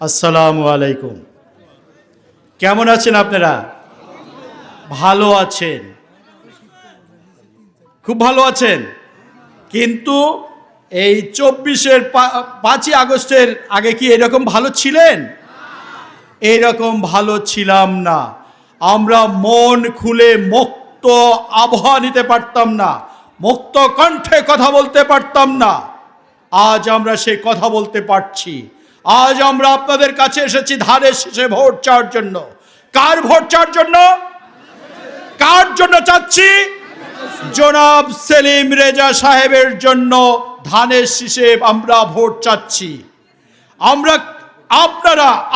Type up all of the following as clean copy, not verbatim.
আসসালামু আলাইকুম। কেমন আছেন আপনারা? ভালো আছেন? খুব ভালো আছেন। কিন্তু এই 24-এর 5ই আগস্টের আগে কি এরকম ভালো ছিলেন? এইরকম ভালো ছিলাম না। আমরা মন খুলে মুক্ত আবহাওয়া নিতে পারতাম না, মুক্ত কণ্ঠে কথা বলতে পারতাম না। আজ আমরা সেই কথা বলতে পারছি। আজ আমরা আপনাদের কাছে এসেছি ধানের শীষে ভোট চাওয়ার জন্য। কার ভোট চাওয়ার জন্য? কার জন্য চাচ্ছি? জনাব সেলিম রেজা সাহেবের জন্য ধানের শীষে আমরা ভোট চাচ্ছি।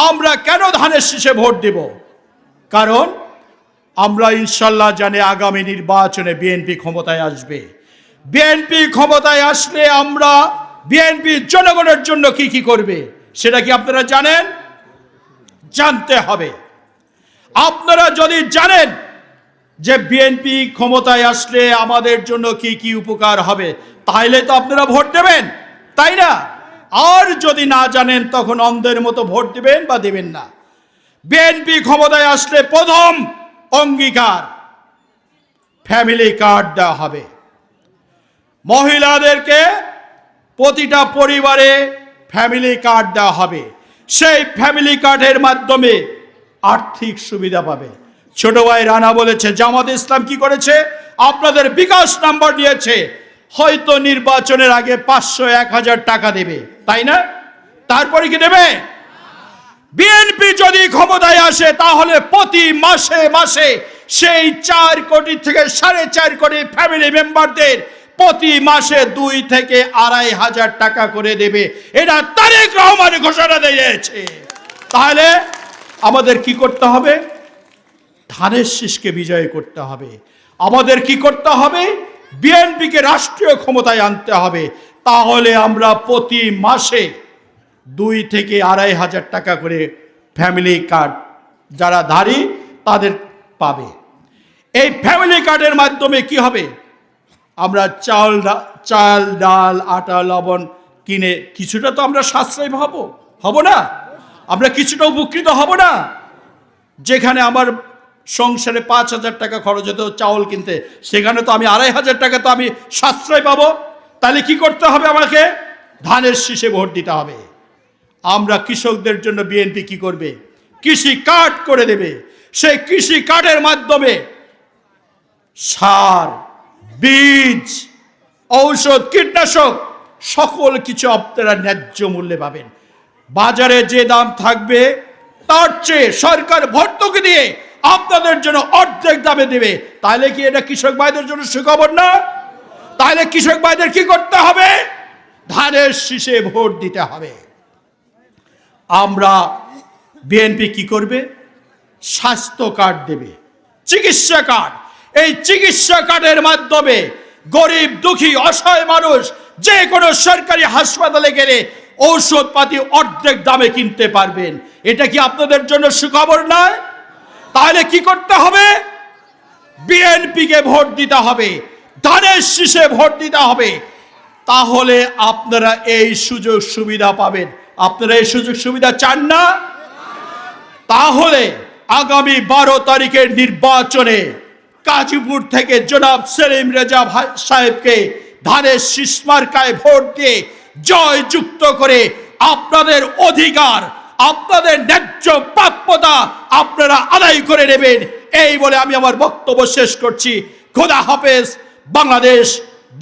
আমরা কেন ধানের শীষে ভোট দেব? কারণ আমরা ইনশাল্লাহ জানি আগামী নির্বাচনে বিএনপি ক্ষমতায় আসবে। বিএনপি ক্ষমতায় আসলে আমরা বিএনপি জনগণের জন্য কি করবে সেটা কি আপনারা জানেন? জানতে হবে। আপনারা যদি জানেন যে বিএনপি ক্ষমতায় আসলে আমাদের জন্য কি উপকার হবে, তাহলে তো আপনারা ভোট দেবেন, তাই না? আর যদি না জানেন তখন অন্ধের মতো ভোট দিবেন বা দেবেন না। বিএনপি ক্ষমতায় আসলে প্রথম অঙ্গীকার ফ্যামিলি কার্ড দেওয়া হবে। মহিলাদেরকে প্রতিটা পরিবারে ফ্যামিলি কার্ড দেওয়া হবে। সেই ফ্যামিলি কার্ডের মাধ্যমে আর্থিক সুবিধা পাবে। ছোট ভাই রানা বলেছে জামাত ইসলাম কি করেছে? আপনাদের বিকাশ নাম্বার নিয়েছে, হয়তো নির্বাচনের আগে 500-1000 টাকা দেবে, তাই না? তারপরে কি দেবে? বিএনপি যদি ক্ষমতায় আসে তাহলে প্রতি মাসে মাসে সেই 4 কোটি থেকে 4.5 কোটি ফ্যামিলি মেম্বারদের প্রতি মাসে 2 থেকে 2,500 টাকা করে দেবে। এটা তারেক রহমান ঘোষণা দিয়েছে। তাহলে আমাদের কি করতে হবে? ধানের শীষকে বিজয় করতে হবে। আমাদের কি করতে হবে? বিএনপিকে রাষ্ট্রীয় ক্ষমতায় আনতে হবে। তাহলে আমরা প্রতি মাসে 2 থেকে 2,500 টাকা করে ফ্যামিলি কার্ড যারা ধারী তাদের পাবে। এই ফ্যামিলি কার্ডের মাধ্যমে কি হবে? আমরা চাল ডাল আটা লবণ কিনে কিছুটা তো আমরা সাশ্রয় হব না? আমরা কিছুটা উপকৃত হব না? যেখানে আমার সংসারে 5,000 টাকা খরচ হতো চাউল কিনতে, সেখানে তো আমি 2,500 টাকা তো আমি সাশ্রয় পাবো। তাহলে কি করতে হবে? আমাকে ধানের শীষে ভোট দিতে হবে। আমরা কৃষকদের জন্য বিএনপি কি করবে? কৃষি কার্ড করে দেবে। সেই কৃষি কার্ডের মাধ্যমে সার, বীজ, ঔষধ, কীটনাশক সকল কিছু আপনারা ন্যায্য মূল্যে পাবেন। বাজারে যে দাম থাকবে তার চেয়ে সরকার ভর্তুকি দিয়ে আপনাদের জন্য অর্ধেক দামে দেবে। তাহলে কি এটা কৃষক ভাইদের জন্য সুখবর না? তাহলে কৃষক ভাইদের কি করতে হবে? ধানের শীষে ভোট দিতে হবে। আমরা বিএনপি কি করবে? স্বাস্থ্য কার্ড দেবে, চিকিৎসা কার্ড। এই চিকিৎসা কার্ডের মাধ্যমে গরিব দুঃখী অসহায় মানুষ যে কোনো সরকারি হাসপাতালে গেলে ঔষধপাতি অর্ধেক দামে কিনতে পারবেন। এটা কি আপনাদের জন্য সুখবর নয়? তাহলে কি করতে হবে? বিএনপিকে ভোট দিতে হবে, ধানের শীষে ভোট দিতে হবে। তাহলে আপনারা এই সুযোগ সুবিধা পাবেন। আপনারা এই সুযোগ সুবিধা চান না? তাহলে আগামী 12 তারিখের নির্বাচনে গাজীপুর থেকে জনাব সেলিম রেজা সাহেবকে ধানের শীষ মার্কায় ভোট দিয়ে জয়যুক্ত করে আপনাদের অধিকার, আপনাদের ন্যায্য প্রাপ্যতা আপনারা আদায় করে নেবেন। এই বলে আমি আমার বক্তব্য শেষ করছি। খোদা হাফেজ। বাংলাদেশ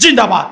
জিন্দাবাদ।